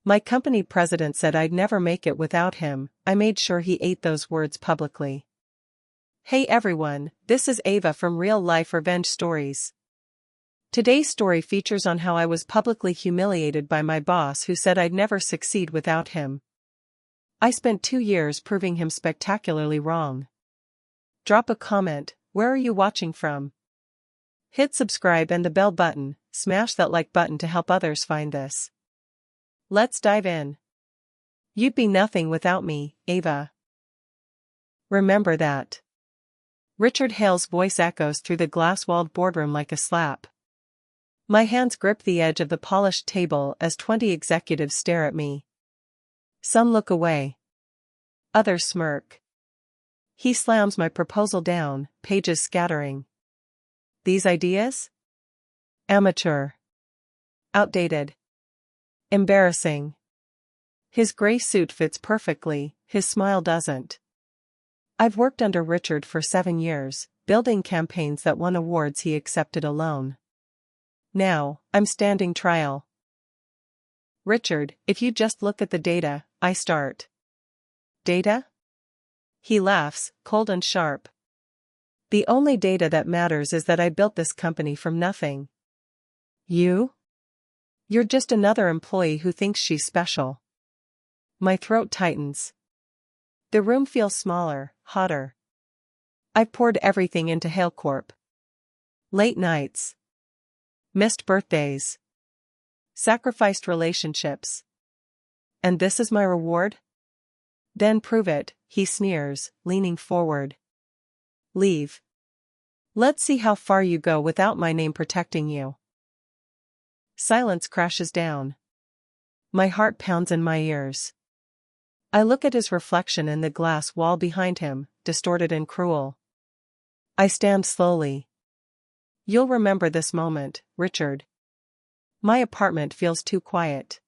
My company president said I'd never make it without him. I made sure he ate those words publicly. Hey everyone, this is Ava from Real Life Revenge Stories. Today's story features on how I was publicly humiliated by my boss who said I'd never succeed without him. I spent 2 years proving him spectacularly wrong. Drop a comment, where are you watching from? Hit subscribe and the bell button, smash that like button to help others find this. Let's dive in. You'd be nothing without me, Ava. Remember that. Richard Hale's voice echoes through the glass-walled boardroom like a slap. My hands grip the edge of the polished table as 20 executives stare at me. Some look away. Others smirk. He slams my proposal down, pages scattering. These ideas? Amateur. Outdated. Embarrassing. His gray suit fits perfectly, his smile doesn't. I've worked under Richard for 7 years, building campaigns that won awards he accepted alone. Now, I'm standing trial. Richard, if you just look at the data, I start. Data? He laughs, cold and sharp. The only data that matters is that I built this company from nothing. You? You're just another employee who thinks she's special. My throat tightens. The room feels smaller, hotter. I've poured everything into Hale Corp. Late nights. Missed birthdays. Sacrificed relationships. And this is my reward? Then prove it, he sneers, leaning forward. Leave. Let's see how far you go without my name protecting you. Silence crashes down. My heart pounds in my ears. I look at his reflection in the glass wall behind him, distorted and cruel. I stand slowly. You'll remember this moment, Richard. My apartment feels too quiet.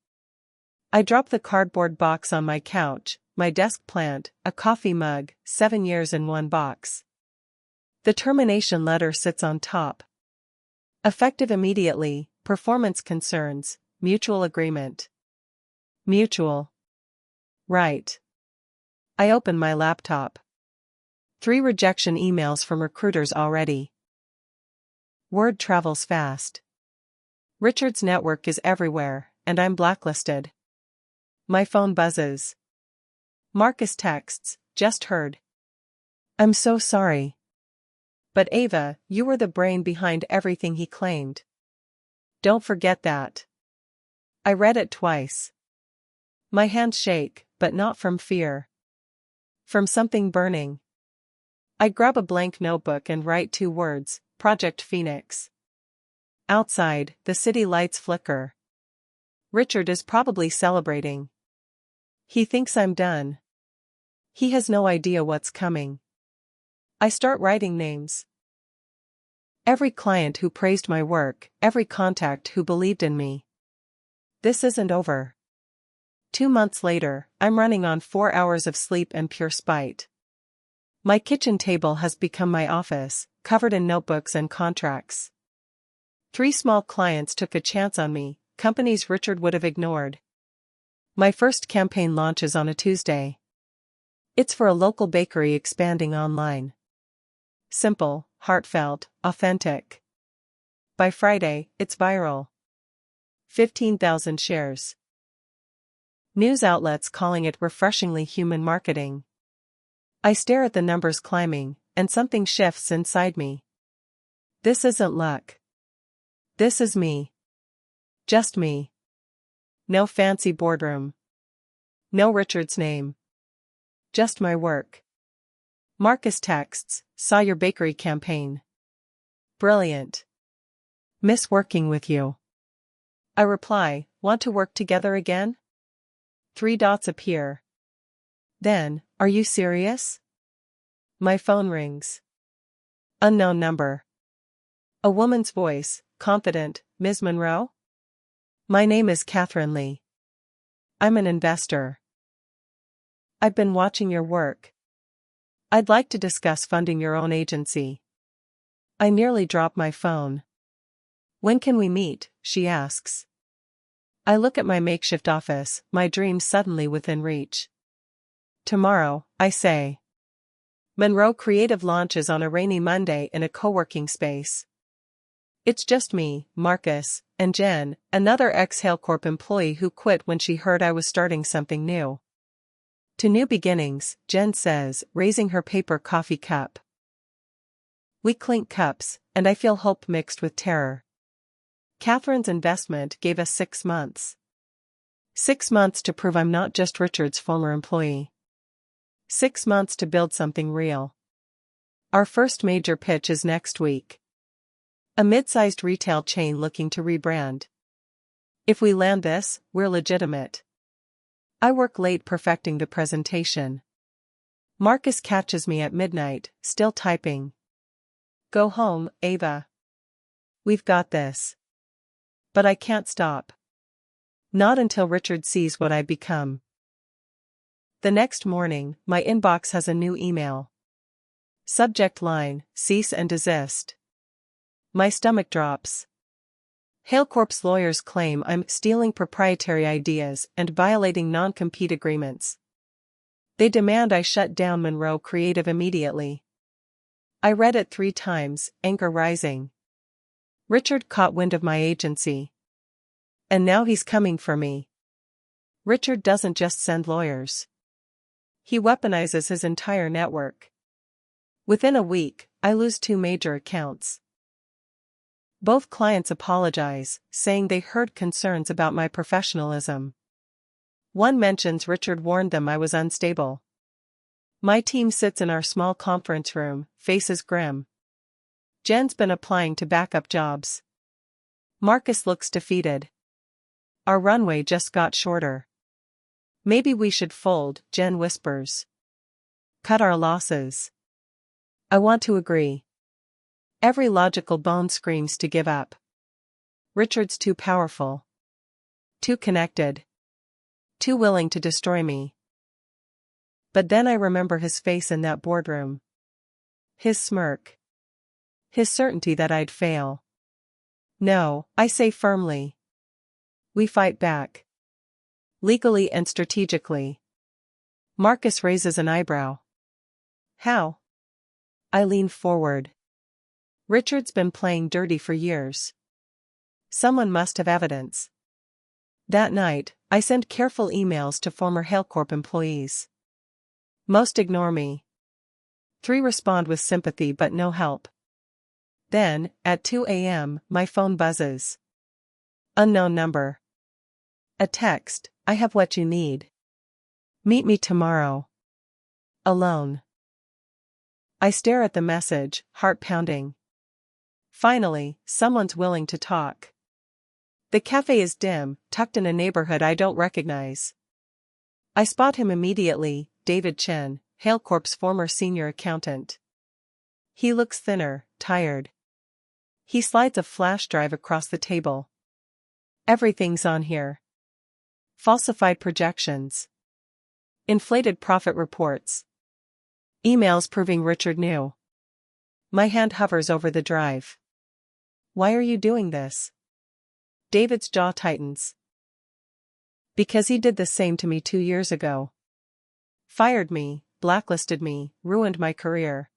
I drop the cardboard box on my couch, my desk plant, a coffee mug, 7 years in one box. The termination letter sits on top. Effective immediately, performance concerns, mutual agreement. Mutual. Right. I open my laptop. 3 rejection emails from recruiters already. Word travels fast. Richard's network is everywhere, and I'm blacklisted. My phone buzzes. Marcus texts, just heard. I'm so sorry. But Ava, you were the brain behind everything he claimed. Don't forget that. I read it twice. My hands shake, but not from fear. From something burning. I grab a blank notebook and write 2 words, Project Phoenix. Outside, the city lights flicker. Richard is probably celebrating. He thinks I'm done. He has no idea what's coming. I start writing names. Every client who praised my work, every contact who believed in me. This isn't over. 2 months later, I'm running on 4 hours of sleep and pure spite. My kitchen table has become my office, covered in notebooks and contracts. 3 small clients took a chance on me, companies Richard would have ignored. My first campaign launches on a Tuesday. It's for a local bakery expanding online. Simple, heartfelt, authentic. By Friday, it's viral. 15,000 shares. News outlets calling it refreshingly human marketing. I stare at the numbers climbing, and something shifts inside me. This isn't luck. This is me. Just me. No fancy boardroom. No Richard's name. Just my work. Marcus texts, saw your bakery campaign. Brilliant. Miss working with you. I reply, want to work together again? 3 dots appear. Then, are you serious? My phone rings. Unknown number. A woman's voice, confident, Ms. Monroe? My name is Catherine Lee. I'm an investor. I've been watching your work. I'd like to discuss funding your own agency. I nearly drop my phone. When can we meet? She asks. I look at my makeshift office, my dreams suddenly within reach. Tomorrow, I say. Monroe Creative launches on a rainy Monday in a co-working space. It's just me, Marcus, and Jen, another ex-Halecorp employee who quit when she heard I was starting something new. To new beginnings, Jen says, raising her paper coffee cup. We clink cups, and I feel hope mixed with terror. Catherine's investment gave us 6 months. 6 months to prove I'm not just Richard's former employee. 6 months to build something real. Our first major pitch is next week. A mid-sized retail chain looking to rebrand. If we land this, we're legitimate. I work late perfecting the presentation. Marcus catches me at midnight, still typing. Go home, Ava. We've got this. But I can't stop. Not until Richard sees what I've become. The next morning, my inbox has a new email. Subject line, cease and desist. My stomach drops. Halecorp's lawyers claim I'm stealing proprietary ideas and violating non-compete agreements. They demand I shut down Monroe Creative immediately. I read it 3 times, anger rising. Richard caught wind of my agency. And now he's coming for me. Richard doesn't just send lawyers. He weaponizes his entire network. Within a week, I lose 2 major accounts. Both clients apologize, saying they heard concerns about my professionalism. One mentions Richard warned them I was unstable. My team sits in our small conference room, faces grim. Jen's been applying to backup jobs. Marcus looks defeated. Our runway just got shorter. Maybe we should fold, Jen whispers. Cut our losses. I want to agree. Every logical bone screams to give up. Richard's too powerful. Too connected. Too willing to destroy me. But then I remember his face in that boardroom. His smirk. His certainty that I'd fail. No, I say firmly. We fight back. Legally and strategically. Marcus raises an eyebrow. How? I lean forward. Richard's been playing dirty for years. Someone must have evidence. That night, I send careful emails to former Halecorp employees. Most ignore me. 3 respond with sympathy but no help. Then, at 2 a.m., my phone buzzes. Unknown number. A text, I have what you need. Meet me tomorrow. Alone. I stare at the message, heart pounding. Finally, someone's willing to talk. The cafe is dim, tucked in a neighborhood I don't recognize. I spot him immediately, David Chen, Halecorp's former senior accountant. He looks thinner, tired. He slides a flash drive across the table. Everything's on here. Falsified projections. Inflated profit reports. Emails proving Richard knew. My hand hovers over the drive. Why are you doing this? David's jaw tightens. Because he did the same to me 2 years ago. Fired me, blacklisted me, ruined my career.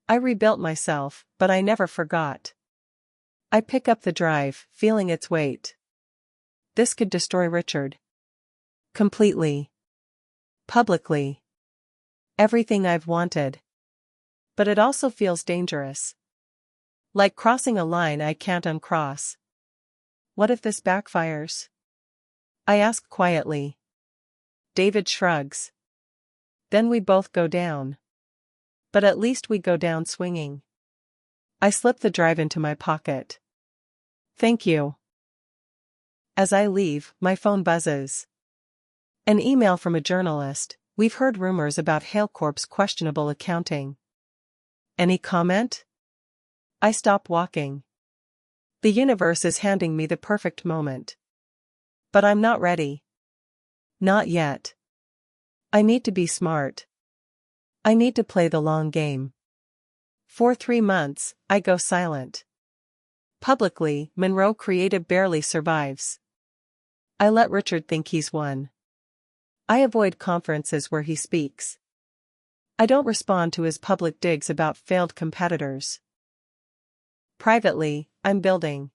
I rebuilt myself, but I never forgot. I pick up the drive, feeling its weight. This could destroy Richard. Completely. Publicly. Everything I've wanted. But it also feels dangerous. Like crossing a line I can't uncross. What if this backfires? I ask quietly. David shrugs. Then we both go down. But at least we go down swinging. I slip the drive into my pocket. Thank you. As I leave, my phone buzzes. An email from a journalist. We've heard rumors about Halecorp's questionable accounting. Any comment? I stop walking. The universe is handing me the perfect moment. But I'm not ready. Not yet. I need to be smart. I need to play the long game. For 3 months, I go silent. Publicly, Monroe Creative barely survives. I let Richard think he's won. I avoid conferences where he speaks. I don't respond to his public digs about failed competitors. Privately, I'm building.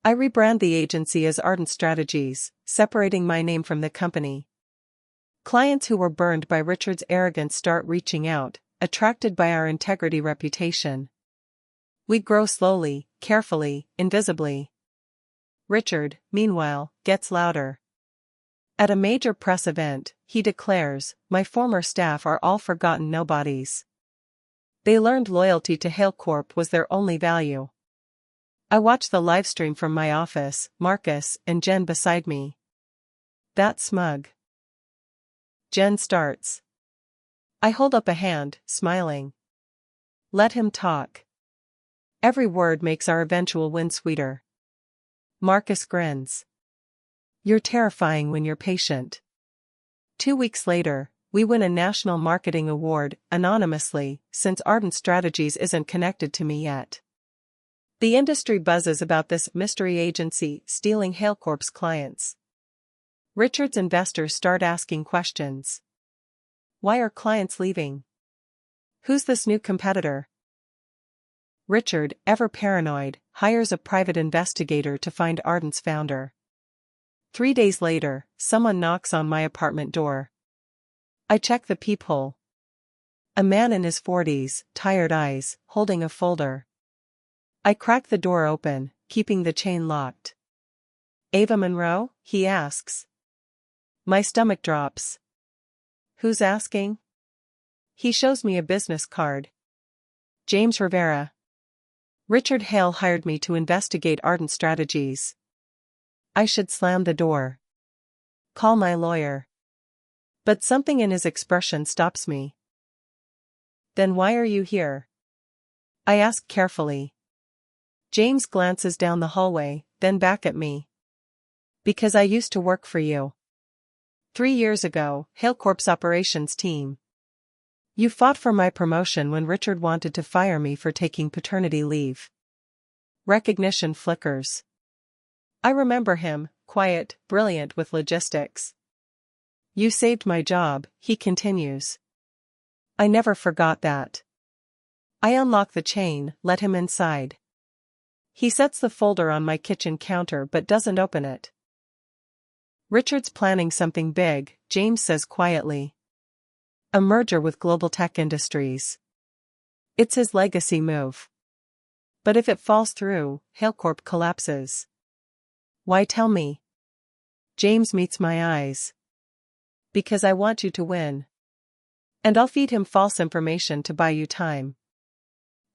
I rebrand the agency as Ardent Strategies, separating my name from the company. Clients who were burned by Richard's arrogance start reaching out, attracted by our integrity reputation. We grow slowly, carefully, invisibly. Richard, meanwhile, gets louder. At a major press event, he declares, "My former staff are all forgotten nobodies. They learned loyalty to Hale Corp was their only value." I watch the livestream from my office, Marcus and Jen beside me. That's smug. Jen starts. I hold up a hand, smiling. Let him talk. Every word makes our eventual win sweeter. Marcus grins. You're terrifying when you're patient. 2 weeks later, we win a national marketing award, anonymously, since Ardent Strategies isn't connected to me yet. The industry buzzes about this mystery agency stealing Hale Corp's clients. Richard's investors start asking questions. Why are clients leaving? Who's this new competitor? Richard, ever paranoid, hires a private investigator to find Ardent's founder. 3 days later, someone knocks on my apartment door. I check the peephole. A man in his 40s, tired eyes, holding a folder. I crack the door open, keeping the chain locked. Ava Monroe? He asks. My stomach drops. Who's asking? He shows me a business card. James Rivera. Richard Hale hired me to investigate Ardent Strategies. I should slam the door. Call my lawyer. But something in his expression stops me. Then why are you here? I ask carefully. James glances down the hallway, then back at me. Because I used to work for you. 3 years ago, Hale Corp's operations team. You fought for my promotion when Richard wanted to fire me for taking paternity leave. Recognition flickers. I remember him, quiet, brilliant with logistics. You saved my job, he continues. I never forgot that. I unlock the chain, let him inside. He sets the folder on my kitchen counter but doesn't open it. Richard's planning something big, James says quietly. A merger with Global Tech Industries. It's his legacy move. But if it falls through, Hale Corp collapses. Why tell me? James meets my eyes. Because I want you to win. And I'll feed him false information to buy you time.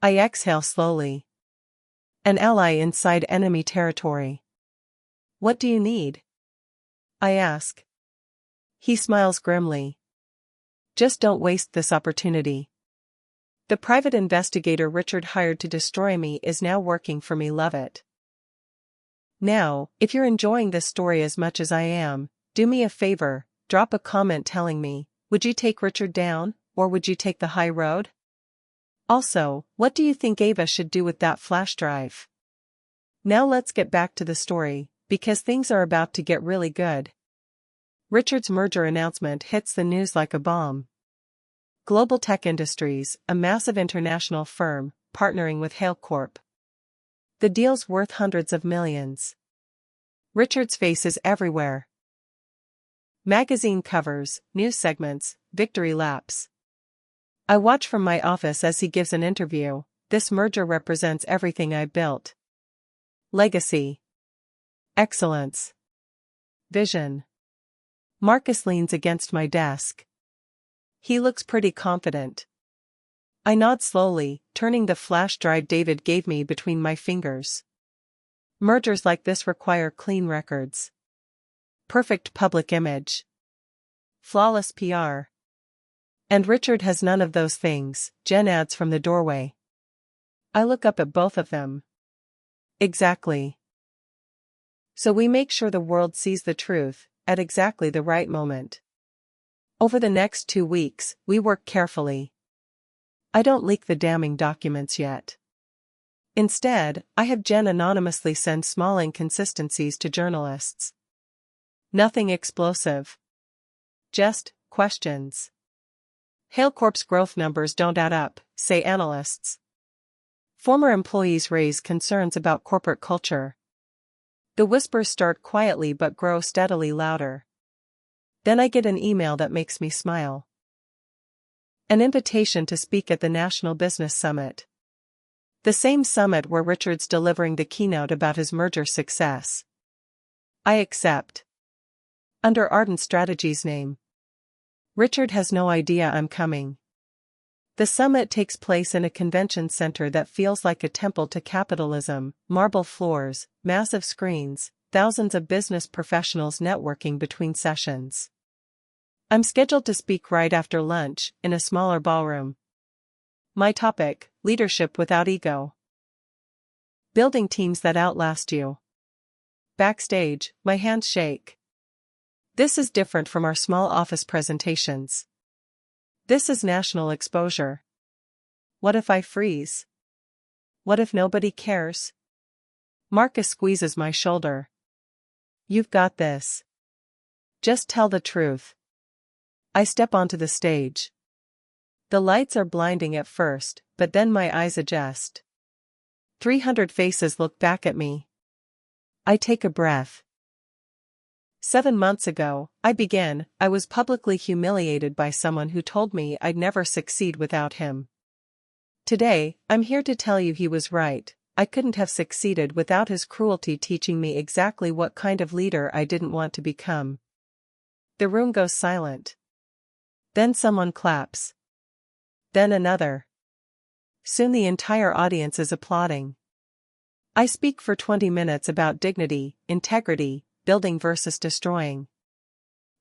I exhale slowly. An ally inside enemy territory. What do you need? I ask. He smiles grimly. Just don't waste this opportunity. The private investigator Richard hired to destroy me is now working for me. Love it. Now, if you're enjoying this story as much as I am, do me a favor, drop a comment telling me, would you take Richard down, or would you take the high road? Also, what do you think Ava should do with that flash drive? Now let's get back to the story, because things are about to get really good. Richard's merger announcement hits the news like a bomb. Global Tech Industries, a massive international firm, partnering with Hale Corp. The deal's worth hundreds of millions. Richard's face is everywhere. Magazine covers, news segments, victory laps. I watch from my office as he gives an interview. This merger represents everything I built. Legacy. Excellence. Vision. Marcus leans against my desk. He looks pretty confident. I nod slowly, turning the flash drive David gave me between my fingers. Mergers like this require clean records. Perfect public image. Flawless PR. And Richard has none of those things, Jen adds from the doorway. I look up at both of them. Exactly. So we make sure the world sees the truth, at exactly the right moment. Over the next 2 weeks, we work carefully. I don't leak the damning documents yet. Instead, I have Jen anonymously send small inconsistencies to journalists. Nothing explosive. Just questions. Hale Corp's growth numbers don't add up, say analysts. Former employees raise concerns about corporate culture. The whispers start quietly but grow steadily louder. Then I get an email that makes me smile. An invitation to speak at the National Business Summit. The same summit where Richard's delivering the keynote about his merger success. I accept. Under Ardent Strategies' name. Richard has no idea I'm coming. The summit takes place in a convention center that feels like a temple to capitalism, marble floors, massive screens, thousands of business professionals networking between sessions. I'm scheduled to speak right after lunch, in a smaller ballroom. My topic, leadership without ego. Building teams that outlast you. Backstage, my hands shake. This is different from our small office presentations. This is national exposure. What if I freeze? What if nobody cares? Marcus squeezes my shoulder. You've got this. Just tell the truth. I step onto the stage. The lights are blinding at first, but then my eyes adjust. 300 faces look back at me. I take a breath. 7 months ago, I was publicly humiliated by someone who told me I'd never succeed without him. Today, I'm here to tell you he was right. I couldn't have succeeded without his cruelty teaching me exactly what kind of leader I didn't want to become. The room goes silent. Then someone claps. Then another. Soon the entire audience is applauding. I speak for 20 minutes about dignity, integrity, building versus destroying.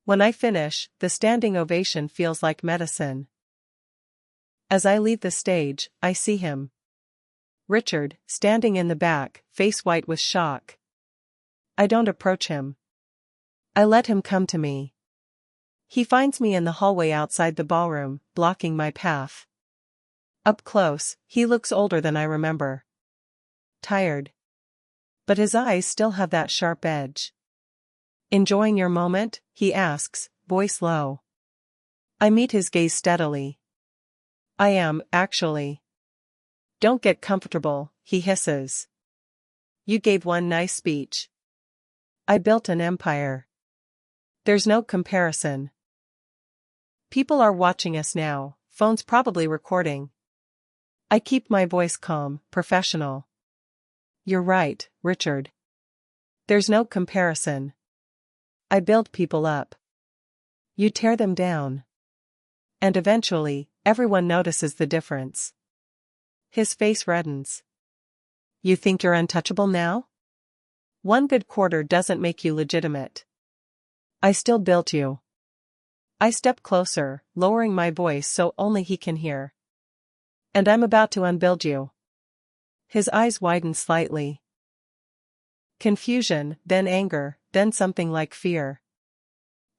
When I finish, the standing ovation feels like medicine. As I leave the stage, I see him. Richard, standing in the back, face white with shock. I don't approach him. I let him come to me. He finds me in the hallway outside the ballroom, blocking my path. Up close, he looks older than I remember. Tired. But his eyes still have that sharp edge. Enjoying your moment? He asks, voice low. I meet his gaze steadily. I am, actually. Don't get comfortable, he hisses. You gave one nice speech. I built an empire. There's no comparison. People are watching us now, phones probably recording. I keep my voice calm, professional. You're right, Richard. There's no comparison. I build people up. You tear them down. And eventually, everyone notices the difference. His face reddens. You think you're untouchable now? One good quarter doesn't make you legitimate. I still built you. I step closer, lowering my voice so only he can hear. And I'm about to unbuild you. His eyes widen slightly. Confusion, then anger, then something like fear.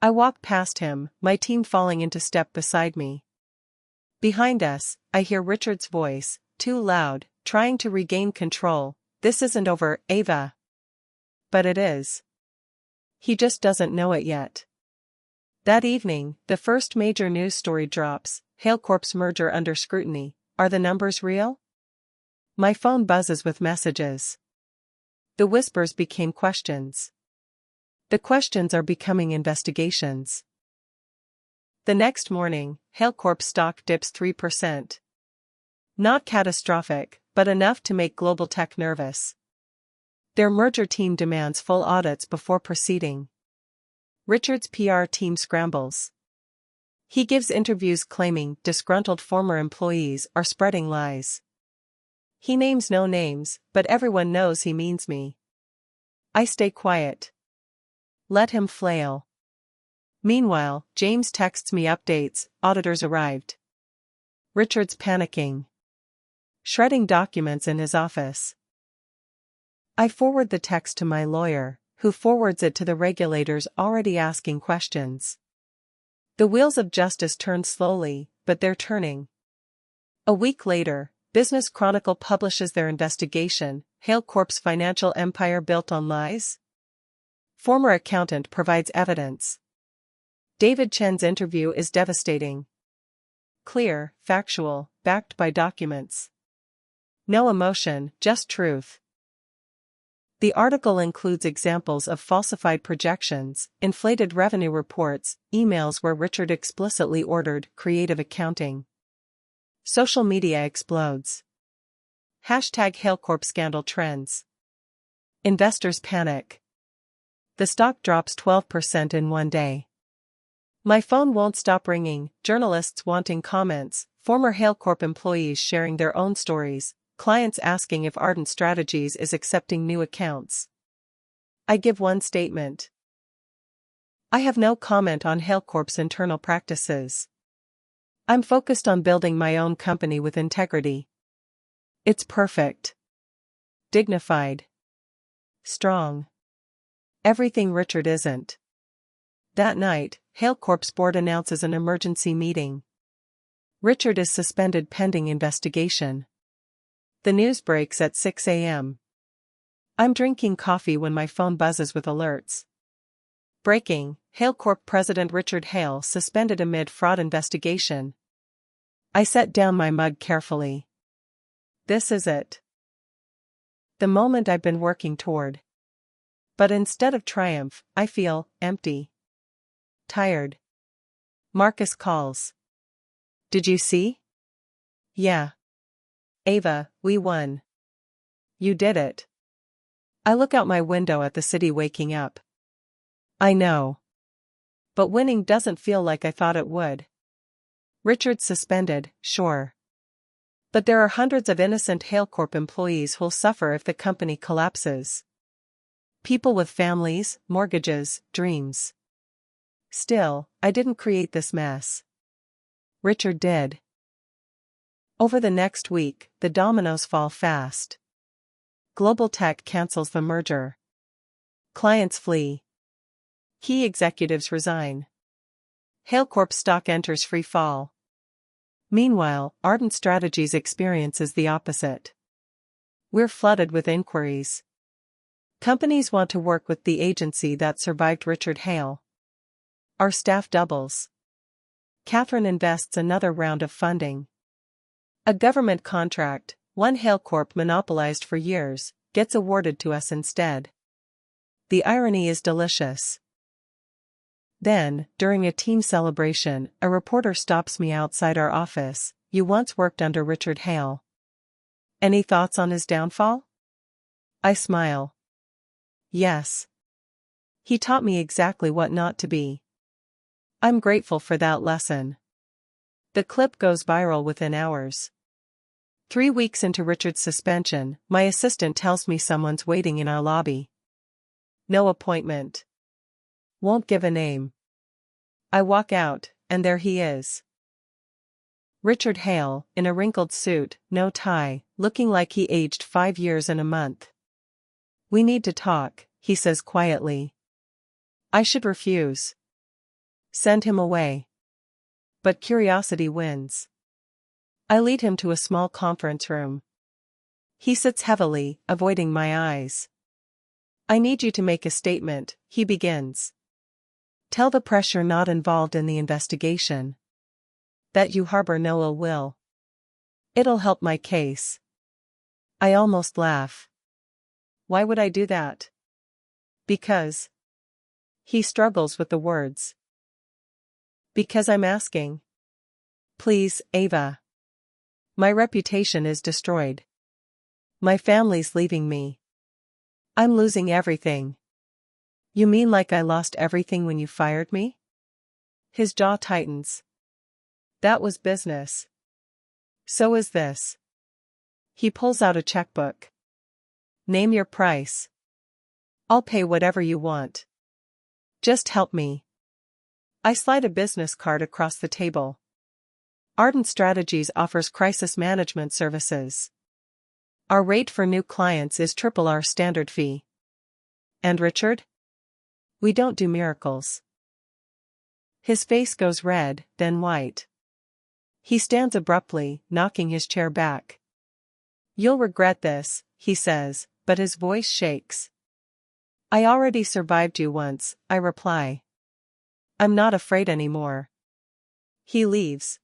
I walk past him, my team falling into step beside me. Behind us, I hear Richard's voice, too loud, trying to regain control. This isn't over, Ava. But it is. He just doesn't know it yet. That evening, the first major news story drops, Hale Corp's merger under scrutiny. Are the numbers real? My phone buzzes with messages. The whispers became questions. The questions are becoming investigations. The next morning, Hale Corp's stock dips 3%. Not catastrophic, but enough to make global tech nervous. Their merger team demands full audits before proceeding. Richard's PR team scrambles. He gives interviews claiming disgruntled former employees are spreading lies. He names no names, but everyone knows he means me. I stay quiet. Let him flail. Meanwhile, James texts me updates, auditors arrived. Richard's panicking. Shredding documents in his office. I forward the text to my lawyer, who forwards it to the regulators already asking questions. The wheels of justice turn slowly, but they're turning. A week later, Business Chronicle publishes their investigation, Hale Corp's financial empire built on lies? Former accountant provides evidence. David Chen's interview is devastating. Clear, factual, backed by documents. No emotion, just truth. The article includes examples of falsified projections, inflated revenue reports, emails where Richard explicitly ordered creative accounting. Social media explodes. #HaleCorp scandal trends. Investors panic. The stock drops 12% in one day. My phone won't stop ringing, journalists wanting comments, former HaleCorp employees sharing their own stories, clients asking if Ardent Strategies is accepting new accounts. I give one statement. I have no comment on HaleCorp's internal practices. I'm focused on building my own company with integrity. It's perfect. Dignified. Strong. Everything Richard isn't. That night, HaleCorp's board announces an emergency meeting. Richard is suspended pending investigation. The news breaks at 6 a.m. I'm drinking coffee when my phone buzzes with alerts. Breaking: HaleCorp President Richard Hale suspended amid fraud investigation. I set down my mug carefully. This is it. The moment I've been working toward. But instead of triumph, I feel empty. Tired. Marcus calls. Did you see? Yeah. Ava, we won. You did it. I look out my window at the city waking up. I know. But winning doesn't feel like I thought it would. Richard's suspended, sure. But there are hundreds of innocent HaleCorp employees who'll suffer if the company collapses. People with families, mortgages, dreams. Still, I didn't create this mess. Richard did. Over the next week, the dominoes fall fast. Global Tech cancels the merger. Clients flee. Key executives resign. HaleCorp stock enters free fall. Meanwhile, Ardent Strategies experiences the opposite. We're flooded with inquiries. Companies want to work with the agency that survived Richard Hale. Our staff doubles. Catherine invests another round of funding. A government contract, one HaleCorp monopolized for years, gets awarded to us instead. The irony is delicious. Then, during a team celebration, a reporter stops me outside our office. You once worked under Richard Hale. Any thoughts on his downfall? I smile. Yes. He taught me exactly what not to be. I'm grateful for that lesson. The clip goes viral within hours. 3 weeks into Richard's suspension, my assistant tells me someone's waiting in our lobby. No appointment. Won't give a name. I walk out, and there he is. Richard Hale, in a wrinkled suit, no tie, looking like he aged 5 years and a month. We need to talk, he says quietly. I should refuse. Send him away. But curiosity wins. I lead him to a small conference room. He sits heavily, avoiding my eyes. I need you to make a statement, he begins. Tell the press you're not involved in the investigation. That you harbor no ill will. It'll help my case. I almost laugh. Why would I do that? Because. He struggles with the words. Because I'm asking. Please, Ava. My reputation is destroyed. My family's leaving me. I'm losing everything. You mean like I lost everything when you fired me? His jaw tightens. That was business. So is this. He pulls out a checkbook. Name your price. I'll pay whatever you want. Just help me. I slide a business card across the table. Ardent Strategies offers crisis management services. Our rate for new clients is triple our standard fee. And Richard? We don't do miracles. His face goes red, then white. He stands abruptly, knocking his chair back. You'll regret this, he says, but his voice shakes. I already survived you once, I reply. I'm not afraid anymore. He leaves.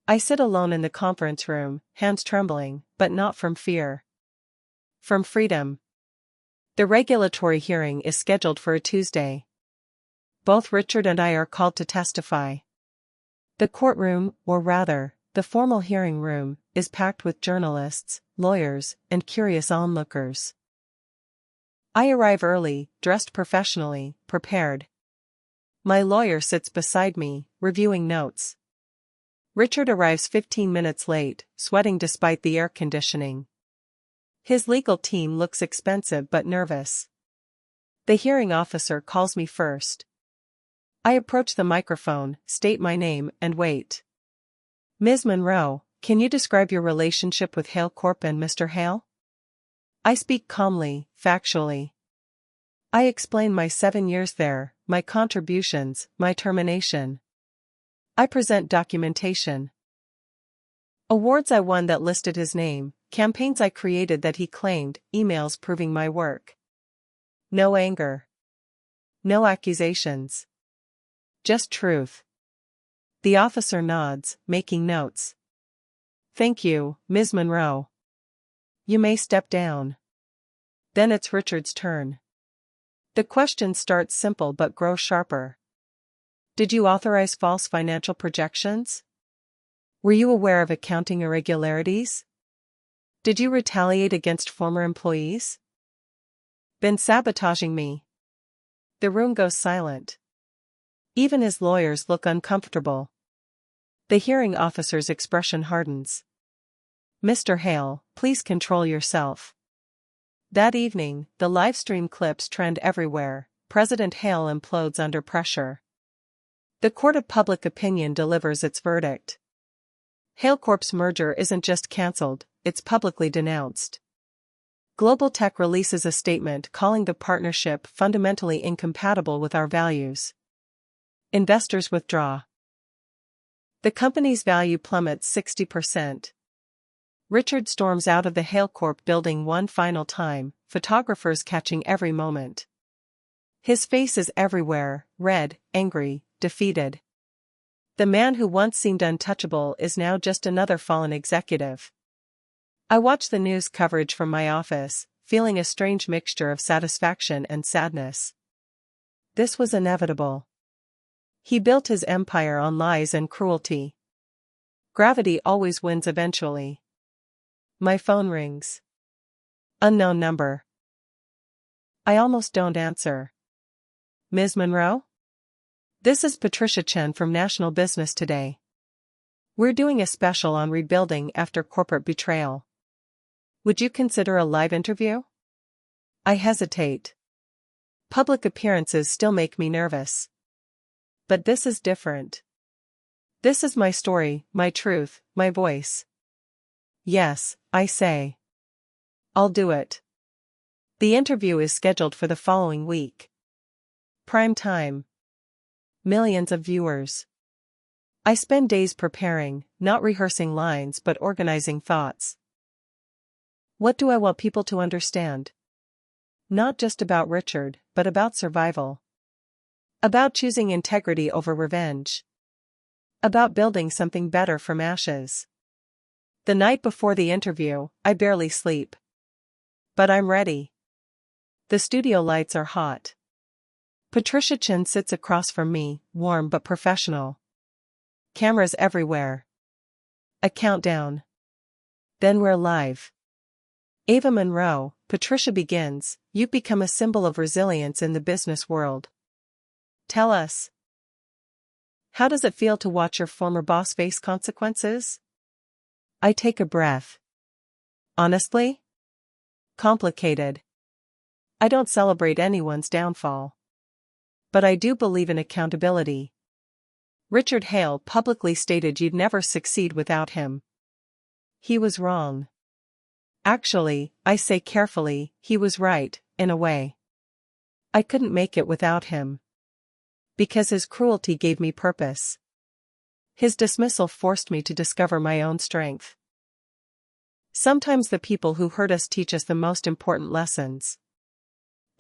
I sit alone in the conference room, hands trembling, but not from fear. From freedom. The regulatory hearing is scheduled for a Tuesday. Both Richard and I are called to testify. The courtroom, or rather, the formal hearing room, is packed with journalists, lawyers, and curious onlookers. I arrive early, dressed professionally, prepared. My lawyer sits beside me, reviewing notes. Richard arrives 15 minutes late, sweating despite the air conditioning. His legal team looks expensive but nervous. The hearing officer calls me first. I approach the microphone, state my name, and wait. Ms. Monroe, can you describe your relationship with Hale Corp and Mr. Hale? I speak calmly, factually. I explain my 7 years there, my contributions, my termination. I present documentation. Awards I won that listed his name, campaigns I created that he claimed, emails proving my work. No anger. No accusations. Just truth. The officer nods, making notes. Thank you, Ms. Monroe. You may step down. Then it's Richard's turn. The questions start simple but grow sharper. Did you authorize false financial projections? Were you aware of accounting irregularities? Did you retaliate against former employees? Been sabotaging me? The room goes silent. Even his lawyers look uncomfortable. The hearing officer's expression hardens. Mr. Hale, please control yourself. That evening, the live stream clips trend everywhere. President Hale implodes under pressure. The court of public opinion delivers its verdict. Hale Corp's merger isn't just cancelled, it's publicly denounced. Global Tech releases a statement calling the partnership fundamentally incompatible with our values. Investors withdraw. The company's value plummets 60%. Richard storms out of the Hale Corp building one final time, photographers catching every moment. His face is everywhere, red, angry, defeated. The man who once seemed untouchable is now just another fallen executive. I watch the news coverage from my office, feeling a strange mixture of satisfaction and sadness. This was inevitable. He built his empire on lies and cruelty. Gravity always wins eventually. My phone rings. Unknown number. I almost don't answer. Ms. Monroe? This is Patricia Chen from National Business Today. We're doing a special on rebuilding after corporate betrayal. Would you consider a live interview? I hesitate. Public appearances still make me nervous. But this is different. This is my story, my truth, my voice. Yes, I say. I'll do it. The interview is scheduled for the following week. Prime time. Millions of viewers. I spend days preparing, not rehearsing lines but organizing thoughts. What do I want people to understand? Not just about Richard, but about survival. About choosing integrity over revenge. About building something better from ashes. The night before the interview, I barely sleep. But I'm ready. The studio lights are hot. Patricia Chen sits across from me, warm but professional. Cameras everywhere. A countdown. Then we're live. Ava Monroe, Patricia begins, you've become a symbol of resilience in the business world. Tell us. How does it feel to watch your former boss face consequences? I take a breath. Honestly? Complicated. I don't celebrate anyone's downfall. But I do believe in accountability. Richard Hale publicly stated you'd never succeed without him. He was wrong. Actually, I say carefully, he was right, in a way. I couldn't make it without him. Because his cruelty gave me purpose. His dismissal forced me to discover my own strength. Sometimes the people who hurt us teach us the most important lessons.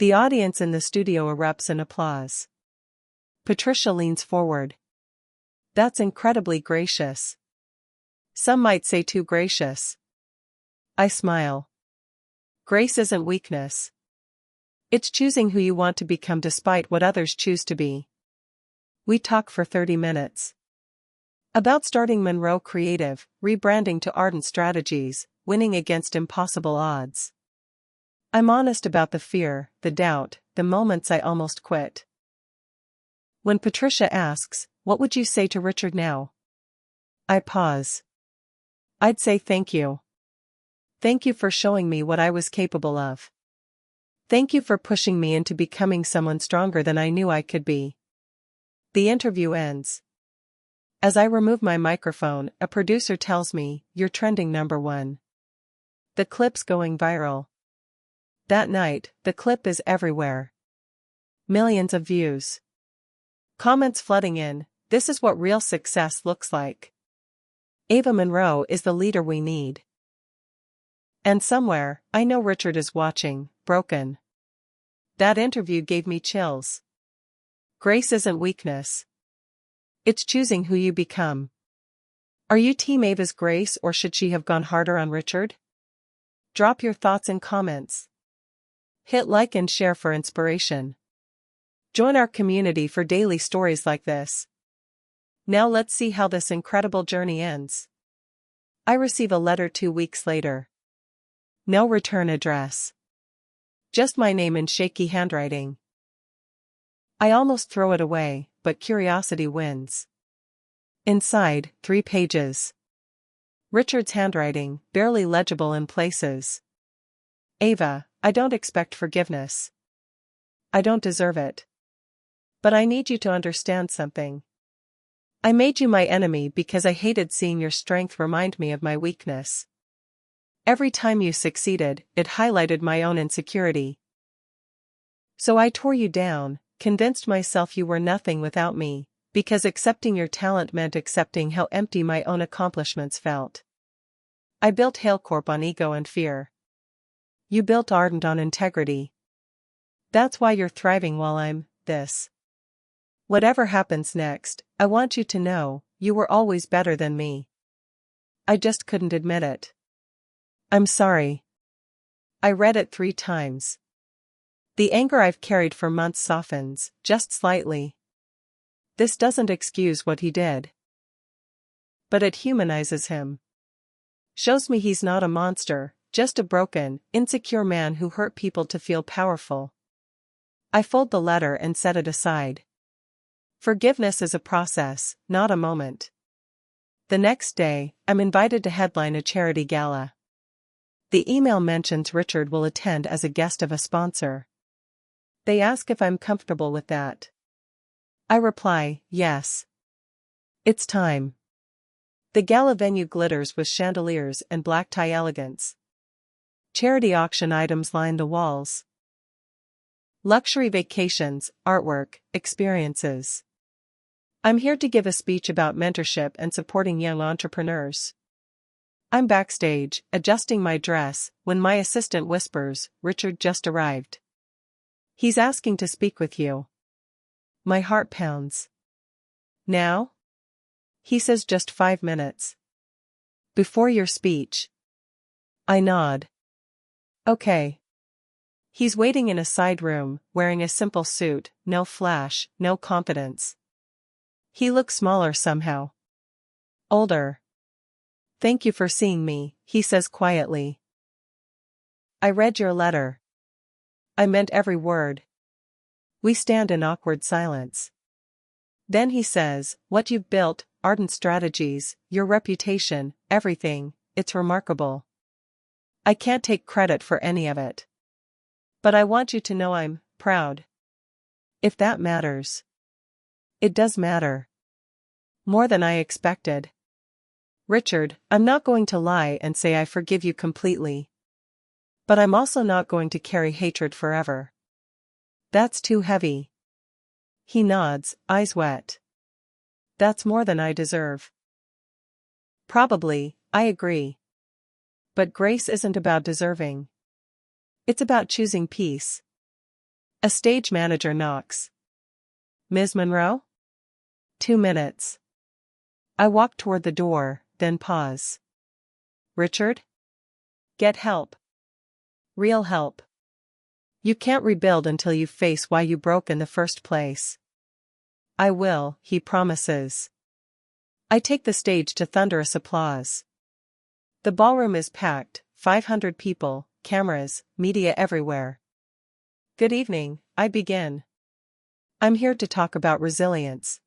The audience in the studio erupts in applause. Patricia leans forward. That's incredibly gracious. Some might say too gracious. I smile. Grace isn't weakness. It's choosing who you want to become despite what others choose to be. We talk for 30 minutes. About starting Monroe Creative, rebranding to Ardent Strategies, winning against impossible odds. I'm honest about the fear, the doubt, the moments I almost quit. When Patricia asks, "What would you say to Richard now?" I pause. I'd say thank you. Thank you for showing me what I was capable of. Thank you for pushing me into becoming someone stronger than I knew I could be. The interview ends. As I remove my microphone, a producer tells me, "You're trending #1. The clip's going viral." That night, the clip is everywhere. Millions of views. Comments flooding in, "This is what real success looks like. Ava Monroe is the leader we need." And somewhere, I know Richard is watching, broken. That interview gave me chills. Grace isn't weakness. It's choosing who you become. Are you Team Ava's grace, or should she have gone harder on Richard? Drop your thoughts in comments. Hit like and share for inspiration. Join our community for daily stories like this. Now let's see how this incredible journey ends. I receive a letter 2 weeks later. No return address. Just my name in shaky handwriting. I almost throw it away, but curiosity wins. Inside, 3 pages. Richard's handwriting, barely legible in places. "Ava, I don't expect forgiveness. I don't deserve it. But I need you to understand something. I made you my enemy because I hated seeing your strength remind me of my weakness. Every time you succeeded, it highlighted my own insecurity. So I tore you down, convinced myself you were nothing without me, because accepting your talent meant accepting how empty my own accomplishments felt. I built Halecorp on ego and fear. You built Ardent on integrity. That's why you're thriving while I'm this. Whatever happens next, I want you to know, you were always better than me. I just couldn't admit it. I'm sorry." I read it 3 times. The anger I've carried for months softens, just slightly. This doesn't excuse what he did. But it humanizes him. Shows me he's not a monster, just a broken, insecure man who hurt people to feel powerful. I fold the letter and set it aside. Forgiveness is a process, not a moment. The next day, I'm invited to headline a charity gala. The email mentions Richard will attend as a guest of a sponsor. They ask if I'm comfortable with that. I reply, yes. It's time. The gala venue glitters with chandeliers and black tie elegance. Charity auction items line the walls. Luxury vacations, artwork, experiences. I'm here to give a speech about mentorship and supporting young entrepreneurs. I'm backstage, adjusting my dress, when my assistant whispers, "Richard just arrived. He's asking to speak with you." My heart pounds. Now? He says just 5 minutes. Before your speech. I nod. Okay. He's waiting in a side room, wearing a simple suit, no flash, no confidence. He looks smaller somehow. Older. "Thank you for seeing me," he says quietly. "I read your letter. I meant every word." We stand in awkward silence. Then he says, "What you've built, Ardent Strategies, your reputation, everything, it's remarkable. I can't take credit for any of it. But I want you to know I'm proud. If that matters." It does matter. More than I expected. "Richard, I'm not going to lie and say I forgive you completely. But I'm also not going to carry hatred forever. That's too heavy." He nods, eyes wet. "That's more than I deserve." Probably, I agree. But grace isn't about deserving. It's about choosing peace. A stage manager knocks. Ms. Monroe? 2 minutes. I walk toward the door, then pause. Richard? Get help. Real help. You can't rebuild until you face why you broke in the first place. I will, he promises. I take the stage to thunderous applause. The ballroom is packed, 500 people, cameras, media everywhere. Good evening, I begin. I'm here to talk about resilience.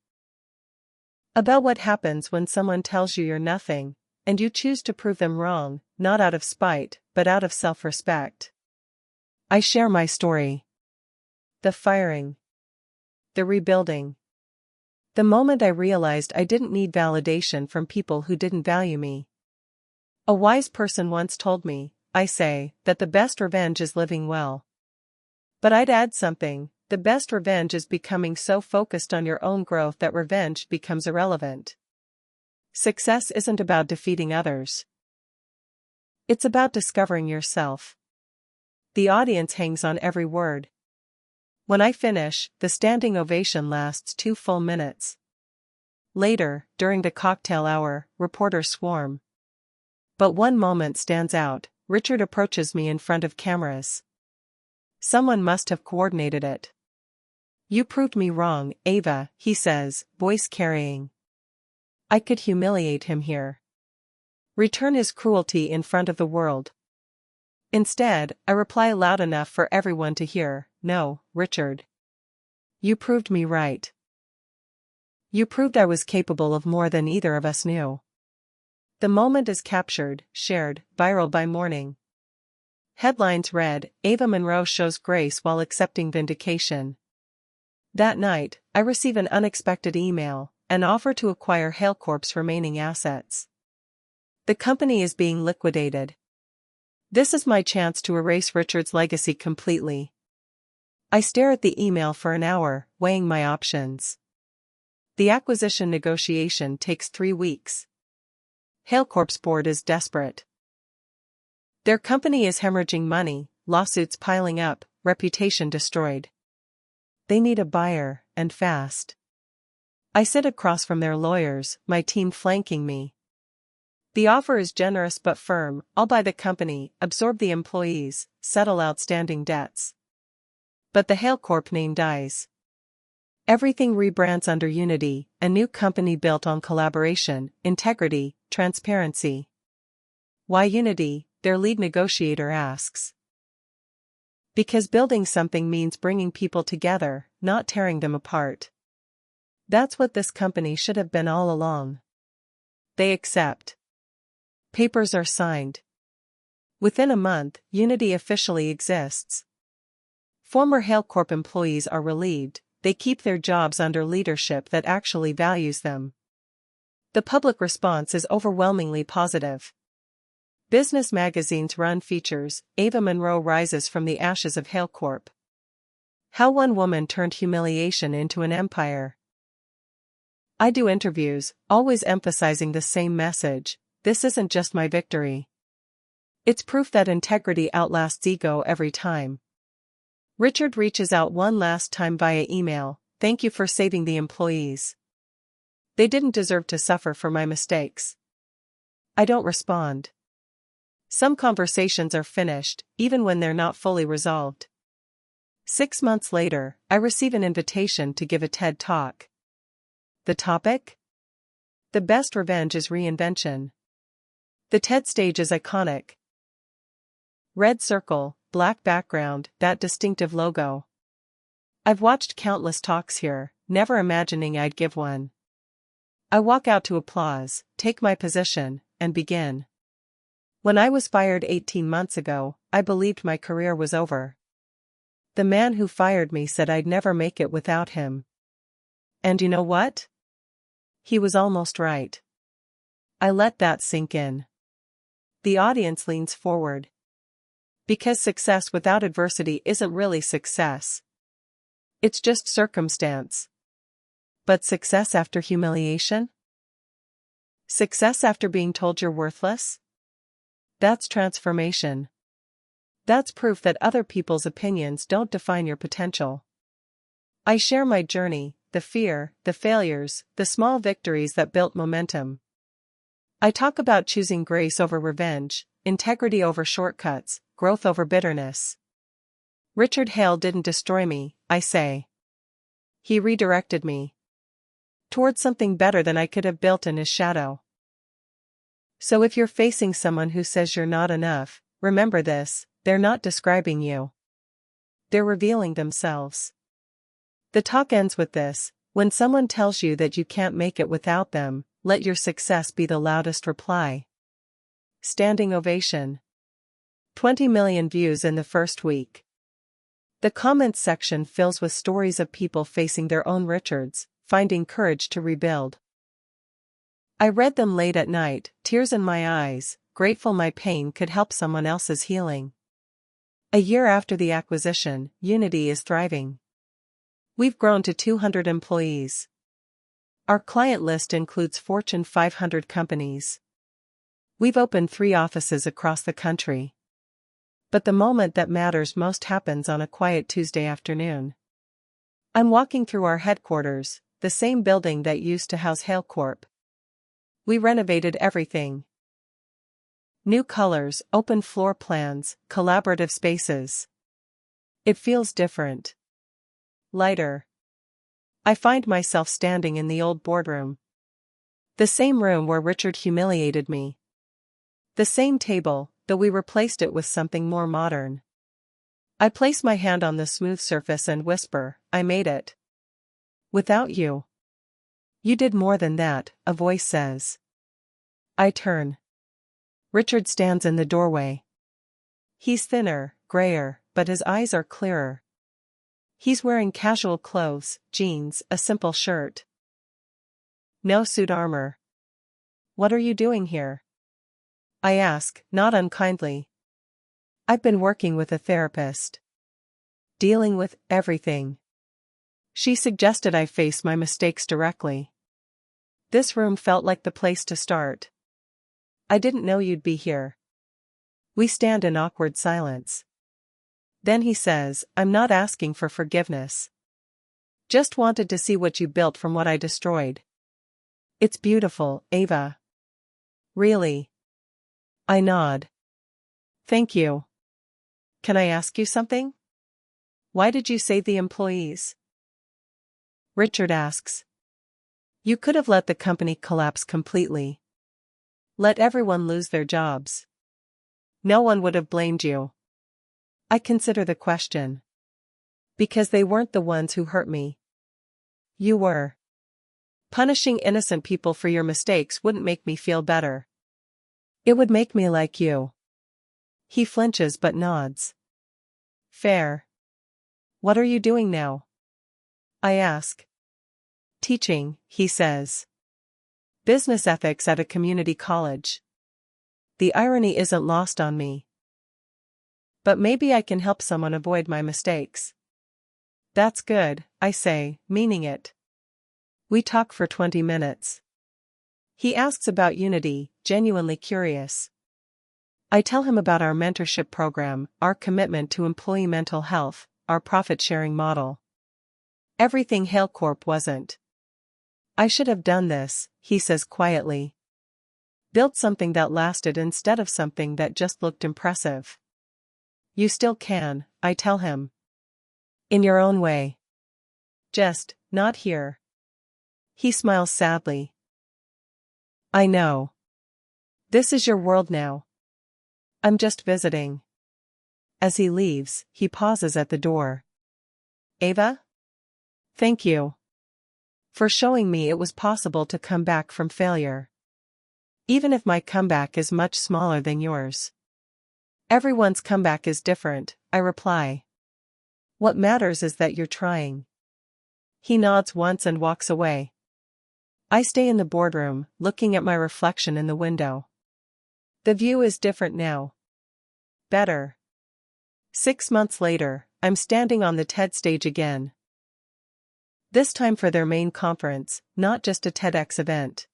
About what happens when someone tells you you're nothing, and you choose to prove them wrong, not out of spite, but out of self-respect. I share my story. The firing. The rebuilding. The moment I realized I didn't need validation from people who didn't value me. A wise person once told me, I say, that the best revenge is living well. But I'd add something, the best revenge is becoming so focused on your own growth that revenge becomes irrelevant. Success isn't about defeating others. It's about discovering yourself. The audience hangs on every word. When I finish, the standing ovation lasts 2 full minutes. Later, during the cocktail hour, reporters swarm. But one moment stands out. Richard approaches me in front of cameras. Someone must have coordinated it. You proved me wrong, Ava, he says, voice carrying. I could humiliate him here. Return his cruelty in front of the world. Instead, I reply loud enough for everyone to hear, no, Richard. You proved me right. You proved I was capable of more than either of us knew. The moment is captured, shared, viral by morning. Headlines read, Ava Monroe shows grace while accepting vindication. That night, I receive an unexpected email, an offer to acquire Hale Corp's remaining assets. The company is being liquidated. This is my chance to erase Richard's legacy completely. I stare at the email for an hour, weighing my options. The acquisition negotiation takes 3 weeks. Hale Corp's board is desperate. Their company is hemorrhaging money, lawsuits piling up, reputation destroyed. They need a buyer, and fast. I sit across from their lawyers, my team flanking me. The offer is generous but firm. I'll buy the company, absorb the employees, settle outstanding debts. But the Hale Corp name dies. Everything rebrands under Unity, a new company built on collaboration, integrity, transparency. Why Unity? Their lead negotiator asks. Because building something means bringing people together, not tearing them apart. That's what this company should have been all along. They accept. Papers are signed. Within a month, Unity officially exists. Former Hale Corp employees are relieved, they keep their jobs under leadership that actually values them. The public response is overwhelmingly positive. Business magazines run features, Ava Monroe rises from the ashes of Hale Corp. How one woman turned humiliation into an empire. I do interviews, always emphasizing the same message. This isn't just my victory. It's proof that integrity outlasts ego every time. Richard reaches out one last time via email, thank you for saving the employees. They didn't deserve to suffer for my mistakes. I don't respond. Some conversations are finished, even when they're not fully resolved. 6 months later, I receive an invitation to give a TED Talk. The topic? The best revenge is reinvention. The TED stage is iconic. Red circle, black background, that distinctive logo. I've watched countless talks here, never imagining I'd give one. I walk out to applause, take my position, and begin. When I was fired 18 months ago, I believed my career was over. The man who fired me said I'd never make it without him. And you know what? He was almost right. I let that sink in. The audience leans forward. Because success without adversity isn't really success. It's just circumstance. But success after humiliation? Success after being told you're worthless? That's transformation. That's proof that other people's opinions don't define your potential. I share my journey, the fear, the failures, the small victories that built momentum. I talk about choosing grace over revenge, integrity over shortcuts, growth over bitterness. Richard Hale didn't destroy me, I say. He redirected me towards something better than I could have built in his shadow. So if you're facing someone who says you're not enough, remember this: they're not describing you. They're revealing themselves. The talk ends with this: when someone tells you that you can't make it without them, let your success be the loudest reply. Standing ovation. 20 million views in the first week. The comments section fills with stories of people facing their own Richards, finding courage to rebuild. I read them late at night, tears in my eyes, grateful my pain could help someone else's healing. A year after the acquisition, Unity is thriving. We've grown to 200 employees. Our client list includes Fortune 500 companies. We've opened 3 offices across the country. But the moment that matters most happens on a quiet Tuesday afternoon. I'm walking through our headquarters, the same building that used to house Hale Corp. We renovated everything. New colors, open floor plans, collaborative spaces. It feels different. Lighter. I find myself standing in the old boardroom. The same room where Richard humiliated me. The same table, though we replaced it with something more modern. I place my hand on the smooth surface and whisper, I made it. Without you. You did more than that, a voice says. I turn. Richard stands in the doorway. He's thinner, grayer, but his eyes are clearer. He's wearing casual clothes, jeans, a simple shirt. No suit armor. What are you doing here? I ask, not unkindly. I've been working with a therapist. Dealing with everything. She suggested I face my mistakes directly. This room felt like the place to start. I didn't know you'd be here. We stand in awkward silence. Then he says, I'm not asking for forgiveness. Just wanted to see what you built from what I destroyed. It's beautiful, Ava. Really? I nod. Thank you. Can I ask you something? Why did you save the employees? Richard asks. You could have let the company collapse completely. Let everyone lose their jobs. No one would have blamed you. I consider the question. Because they weren't the ones who hurt me. You were. Punishing innocent people for your mistakes wouldn't make me feel better. It would make me like you. He flinches but nods. Fair. What are you doing now? I ask. Teaching, he says. Business ethics at a community college. The irony isn't lost on me. But maybe I can help someone avoid my mistakes. That's good, I say, meaning it. We talk for 20 minutes. He asks about Unity, genuinely curious. I tell him about our mentorship program, our commitment to employee mental health, our profit-sharing model. Everything Hale Corp wasn't. I should have done this, he says quietly. Built something that lasted instead of something that just looked impressive. You still can, I tell him. In your own way. Just, not here. He smiles sadly. I know. This is your world now. I'm just visiting. As he leaves, he pauses at the door. Ava? Thank you. For showing me it was possible to come back from failure. Even if my comeback is much smaller than yours. Everyone's comeback is different, I reply. What matters is that you're trying. He nods once and walks away. I stay in the boardroom, looking at my reflection in the window. The view is different now. Better. 6 months later, I'm standing on the TED stage again. This time for their main conference, not just a TEDx event.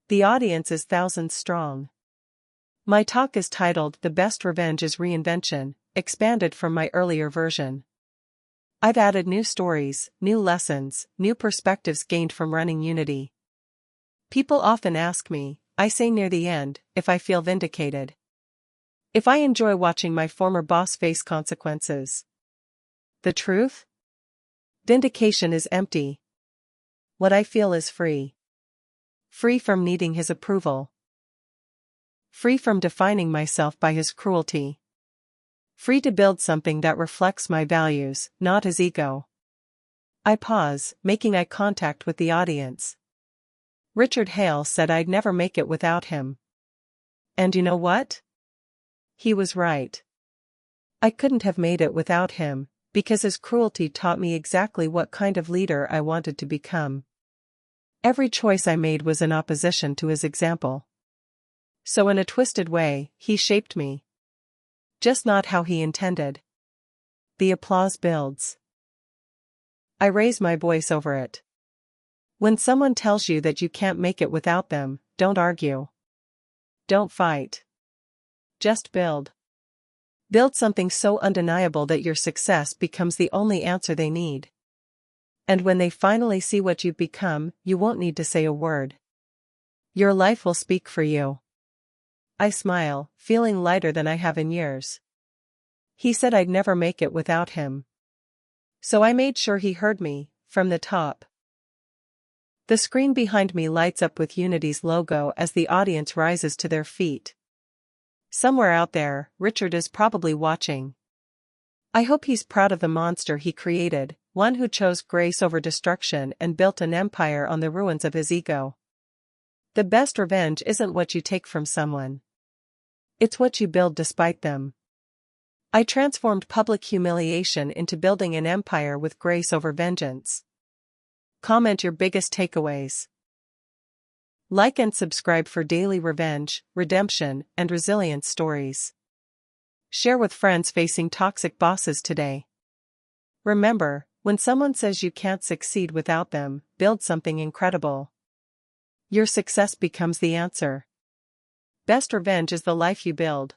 The audience is thousands strong. My talk is titled "The Best Revenge is Reinvention," expanded from my earlier version. I've added new stories, new lessons, new perspectives gained from running Unity. People often ask me, I say near the end, if I feel vindicated. If I enjoy watching my former boss face consequences. The truth? Vindication is empty. What I feel is free. Free from needing his approval. Free from defining myself by his cruelty. Free to build something that reflects my values, not his ego. I pause, making eye contact with the audience. Richard Hale said I'd never make it without him. And you know what? He was right. I couldn't have made it without him, because his cruelty taught me exactly what kind of leader I wanted to become. Every choice I made was in opposition to his example. So in a twisted way, he shaped me. Just not how he intended. The applause builds. I raise my voice over it. When someone tells you that you can't make it without them, don't argue. Don't fight. Just build. Build something so undeniable that your success becomes the only answer they need. And when they finally see what you've become, you won't need to say a word. Your life will speak for you. I smile, feeling lighter than I have in years. He said I'd never make it without him. So I made sure he heard me, from the top. The screen behind me lights up with Unity's logo as the audience rises to their feet. Somewhere out there, Richard is probably watching. I hope he's proud of the monster he created, one who chose grace over destruction and built an empire on the ruins of his ego. The best revenge isn't what you take from someone. It's what you build despite them. I transformed public humiliation into building an empire with grace over vengeance. Comment your biggest takeaways. Like and subscribe for daily revenge, redemption, and resilience stories. Share with friends facing toxic bosses today. Remember, when someone says you can't succeed without them, build something incredible. Your success becomes the answer. Best revenge is the life you build.